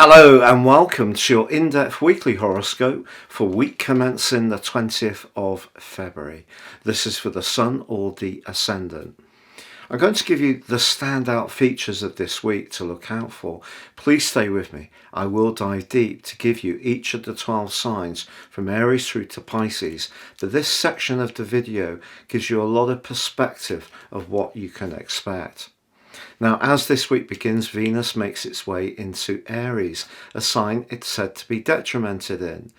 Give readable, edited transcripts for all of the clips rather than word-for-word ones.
Hello and welcome to your in-depth weekly horoscope for week commencing the 20th of February. This is for the Sun or the Ascendant. I'm going to give you the standout features of this week to look out for. Please stay with me. I will dive deep to give you each of the 12 signs from Aries through to Pisces, but this section of the video gives you a lot of perspective of what you can expect. Now, as this week begins, Venus makes its way into Aries, a sign it's said to be detrimented in.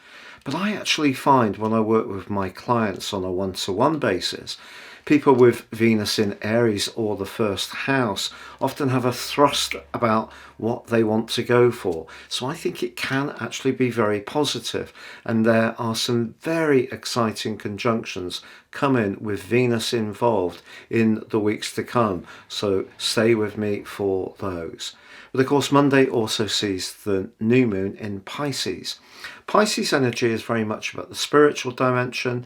But I actually find when I work with my clients on a one-to-one basis, people with Venus in Aries or the first house often have a thrust about what they want to go for. So I think it can actually be very positive, and there are some very exciting conjunctions coming with Venus involved in the weeks to come. So stay with me for those. But of course, Monday also sees the new moon in Pisces. Pisces energy is very much about the spiritual dimension.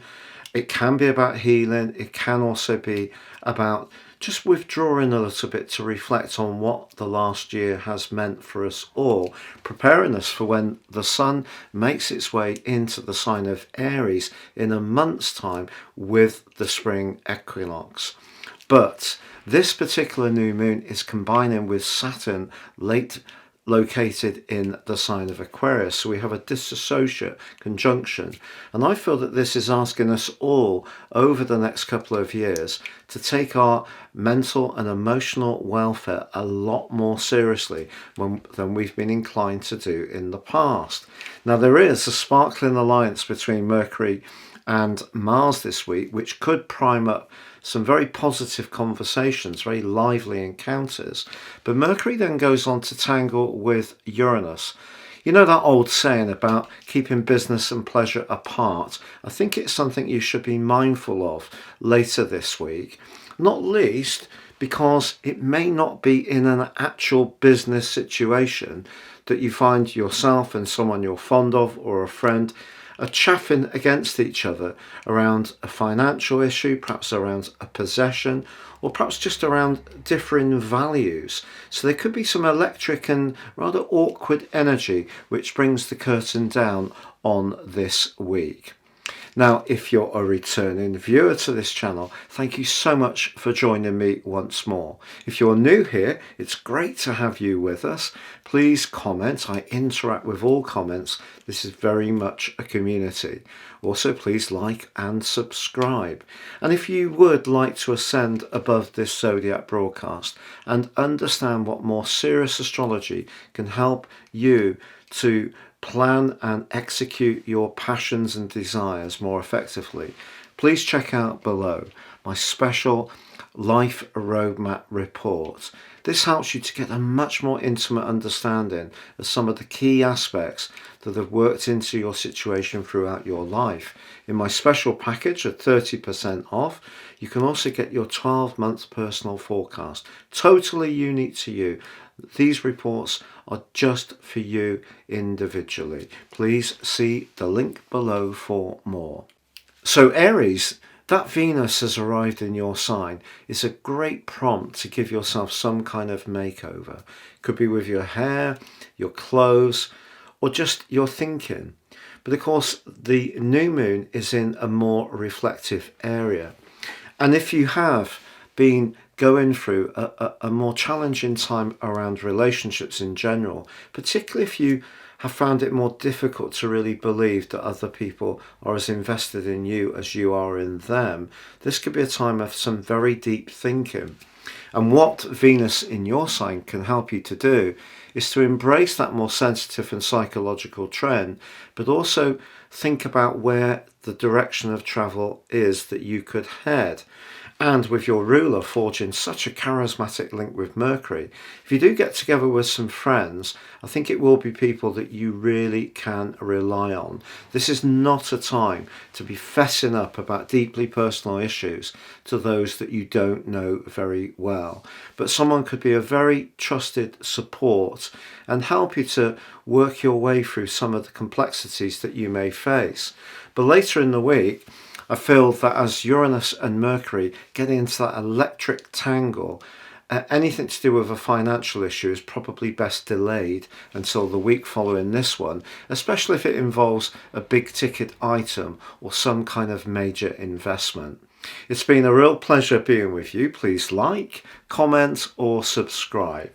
It can be about healing. It can also be about just withdrawing a little bit to reflect on what the last year has meant for us all, preparing us for when the sun makes its way into the sign of Aries in a month's time with the spring equinox. But this particular new moon is combining with Saturn located in the sign of Aquarius. So we have a dissociate conjunction. And I feel that this is asking us all over the next couple of years to take our mental and emotional welfare a lot more seriously than we've been inclined to do in the past. Now, there is a sparkling alliance between Mercury and Mars this week, which could prime up some very positive conversations, very lively encounters. But Mercury then goes on to tangle with Uranus. You know that old saying about keeping business and pleasure apart? I think it's something you should be mindful of later this week, not least because it may not be in an actual business situation that you find yourself and someone you're fond of or a friend are chaffing against each other around a financial issue, perhaps around a possession, or perhaps just around differing values. So there could be some electric and rather awkward energy which brings the curtain down on this week. Now, if you're a returning viewer to this channel, thank you so much for joining me once more. If you're new here, it's great to have you with us. Please comment. I interact with all comments. This is very much a community. Also, please like and subscribe. And if you would like to ascend above this zodiac broadcast and understand what more serious astrology can help you to plan and execute your passions and desires more effectively, please check out below my special Life Roadmap report. This helps you to get a much more intimate understanding of some of the key aspects that have worked into your situation throughout your life. In my special package at 30% off, you can also get your 12-month personal forecast, totally unique to you. These reports are just for you individually. Please see the link below for more. So Aries, that Venus has arrived in your sign is a great prompt to give yourself some kind of makeover. Could be with your hair, your clothes, or just your thinking. But of course, the new moon is in a more reflective area. And if you have been going through a more challenging time around relationships in general, particularly if you have found it more difficult to really believe that other people are as invested in you as you are in them, this could be a time of some very deep thinking. And what Venus in your sign can help you to do is to embrace that more sensitive and psychological trend, but also think about where the direction of travel is that you could head. And with your ruler forging such a charismatic link with Mercury, if you do get together with some friends, I think it will be people that you really can rely on. This is not a time to be fessing up about deeply personal issues to those that you don't know very well. But someone could be a very trusted support and help you to work your way through some of the complexities that you may face. But later in the week, I feel that as Uranus and Mercury get into that electric tangle, Anything to do with a financial issue is probably best delayed until the week following this one, especially if it involves a big ticket item or some kind of major investment. It's been a real pleasure being with you. Please like, comment or subscribe.